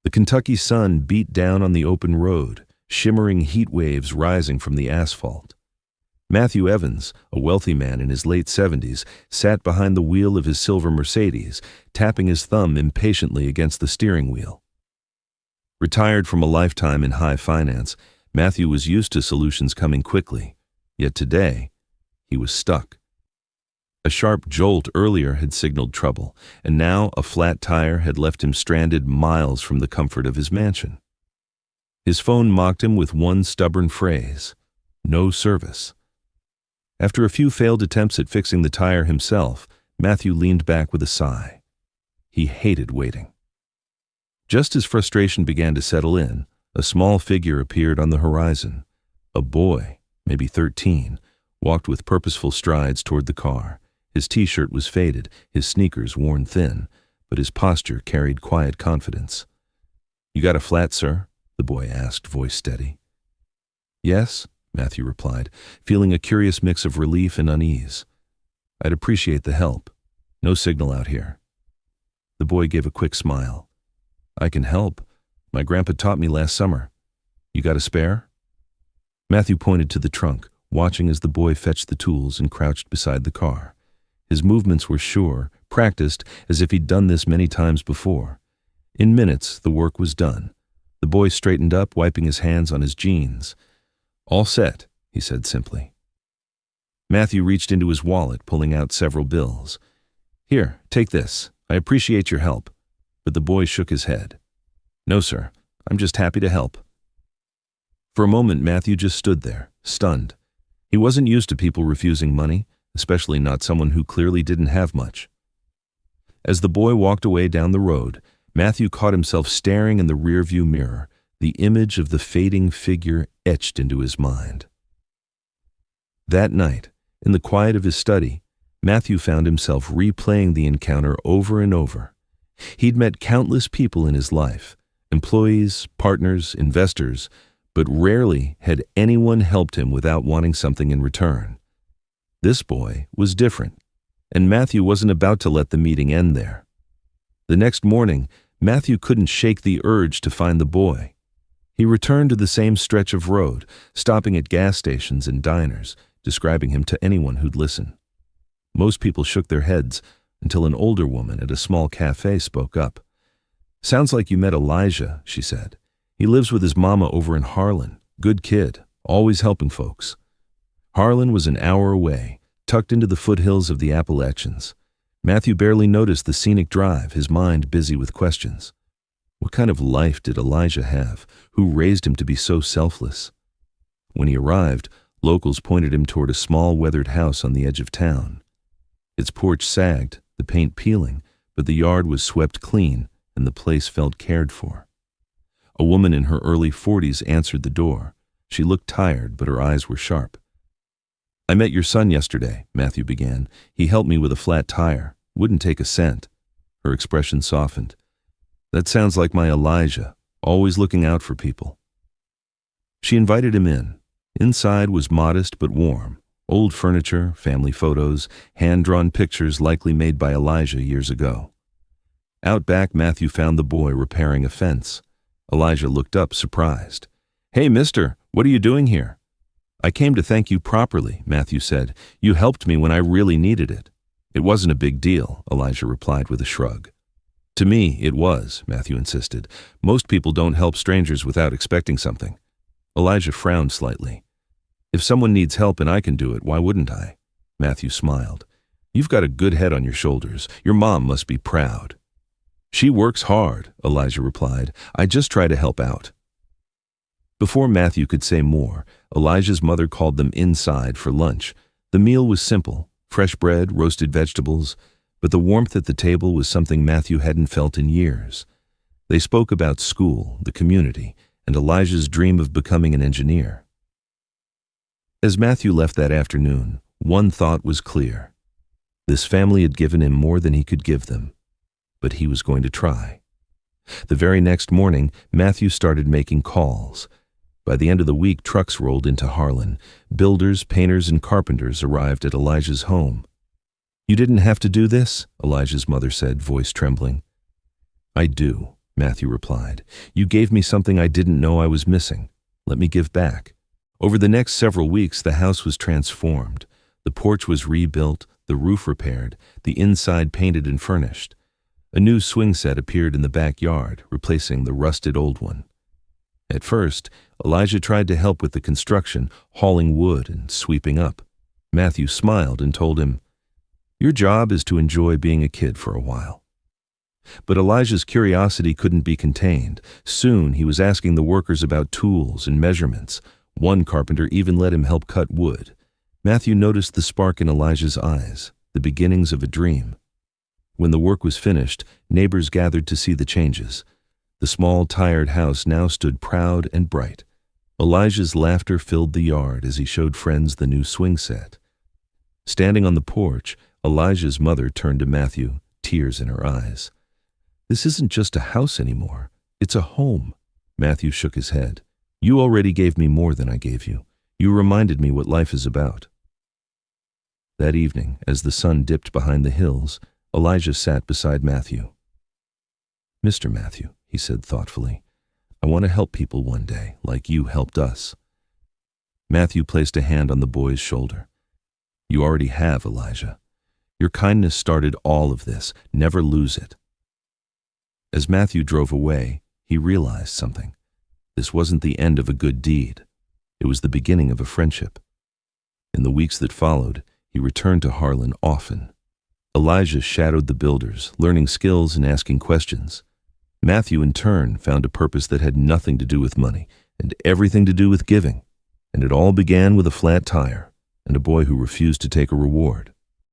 The Kentucky sun beat down on the open road, shimmering heat waves rising from the asphalt. Matthew Evans, a wealthy man in his late 70s, sat behind the wheel of his silver Mercedes, tapping his thumb impatiently against the steering wheel. Retired from a lifetime in high finance, Matthew was used to solutions coming quickly, yet today, he was stuck. A sharp jolt earlier had signaled trouble, and now a flat tire had left him stranded miles from the comfort of his mansion. His phone mocked him with one stubborn phrase: no service. After a few failed attempts at fixing the tire himself, Matthew leaned back with a sigh. He hated waiting. Just as frustration began to settle in, a small figure appeared on the horizon. A boy, maybe 13, walked with purposeful strides toward the car. His t-shirt was faded, his sneakers worn thin, but his posture carried quiet confidence. "You got a flat, sir?" the boy asked, voice steady. "Yes," Matthew replied, feeling a curious mix of relief and unease. "I'd appreciate the help. No signal out here." The boy gave a quick smile. "I can help. My grandpa taught me last summer. You got a spare?" Matthew pointed to the trunk, watching as the boy fetched the tools and crouched beside the car. His movements were sure, practiced, as if he'd done this many times before. In minutes, the work was done. The boy straightened up, wiping his hands on his jeans. "All set," he said simply. Matthew reached into his wallet, pulling out several bills. "Here, take this. I appreciate your help." But the boy shook his head. "No, sir. I'm just happy to help." For a moment, Matthew just stood there, stunned. He wasn't used to people refusing money, especially not someone who clearly didn't have much. As the boy walked away down the road, Matthew caught himself staring in the rearview mirror, the image of the fading figure etched into his mind. That night, in the quiet of his study, Matthew found himself replaying the encounter over and over. He'd met countless people in his life, employees, partners, investors, but rarely had anyone helped him without wanting something in return. This boy was different, and Matthew wasn't about to let the meeting end there. The next morning, Matthew couldn't shake the urge to find the boy. He returned to the same stretch of road, stopping at gas stations and diners, describing him to anyone who'd listen. Most people shook their heads until an older woman at a small cafe spoke up. "Sounds like you met Elijah," she said. "He lives with his mama over in Harlan. Good kid, always helping folks." Harlan was an hour away, tucked into the foothills of the Appalachians. Matthew barely noticed the scenic drive, his mind busy with questions. What kind of life did Elijah have? Who raised him to be so selfless? When he arrived, locals pointed him toward a small weathered house on the edge of town. Its porch sagged, the paint peeling, but the yard was swept clean and the place felt cared for. A woman in her early 40s answered the door. She looked tired, but her eyes were sharp. "I met your son yesterday," Matthew began. "He helped me with a flat tire. Wouldn't take a cent." Her expression softened. "That sounds like my Elijah, always looking out for people." She invited him in. Inside was modest but warm. Old furniture, family photos, hand-drawn pictures likely made by Elijah years ago. Out back, Matthew found the boy repairing a fence. Elijah looked up, surprised. "Hey, mister, what are you doing here?" "I came to thank you properly," Matthew said. "You helped me when I really needed it." "It wasn't a big deal," Elijah replied with a shrug. "To me, it was," Matthew insisted. "Most people don't help strangers without expecting something." Elijah frowned slightly. "If someone needs help and I can do it, why wouldn't I?" Matthew smiled. "You've got a good head on your shoulders. Your mom must be proud." "She works hard," Elijah replied. "I just try to help out." Before Matthew could say more, Elijah's mother called them inside for lunch. The meal was simple, fresh bread, roasted vegetables, but the warmth at the table was something Matthew hadn't felt in years. They spoke about school, the community, and Elijah's dream of becoming an engineer. As Matthew left that afternoon, one thought was clear. This family had given him more than he could give them, but he was going to try. The very next morning, Matthew started making calls. By the end of the week, trucks rolled into Harlan. Builders, painters, and carpenters arrived at Elijah's home. "You didn't have to do this," Elijah's mother said, voice trembling. "I do," Matthew replied. "You gave me something I didn't know I was missing. Let me give back." Over the next several weeks, the house was transformed. The porch was rebuilt, the roof repaired, the inside painted and furnished. A new swing set appeared in the backyard, replacing the rusted old one. At first, Elijah tried to help with the construction, hauling wood and sweeping up. Matthew smiled and told him, "Your job is to enjoy being a kid for a while." But Elijah's curiosity couldn't be contained. Soon he was asking the workers about tools and measurements. One carpenter even let him help cut wood. Matthew noticed the spark in Elijah's eyes, the beginnings of a dream. When the work was finished, neighbors gathered to see the changes. The small, tired house now stood proud and bright. Elijah's laughter filled the yard as he showed friends the new swing set. Standing on the porch, Elijah's mother turned to Matthew, tears in her eyes. "This isn't just a house anymore. It's a home." Matthew shook his head. "You already gave me more than I gave you. You reminded me what life is about." That evening, as the sun dipped behind the hills, Elijah sat beside Matthew. "Mr. Matthew," he said thoughtfully, "I want to help people one day, like you helped us." Matthew placed a hand on the boy's shoulder. "You already have, Elijah. Your kindness started all of this. Never lose it." As Matthew drove away, he realized something. This wasn't the end of a good deed. It was the beginning of a friendship. In the weeks that followed, he returned to Harlan often. Elijah shadowed the builders, learning skills and asking questions. Matthew, in turn, found a purpose that had nothing to do with money and everything to do with giving. And it all began with a flat tire and a boy who refused to take a reward.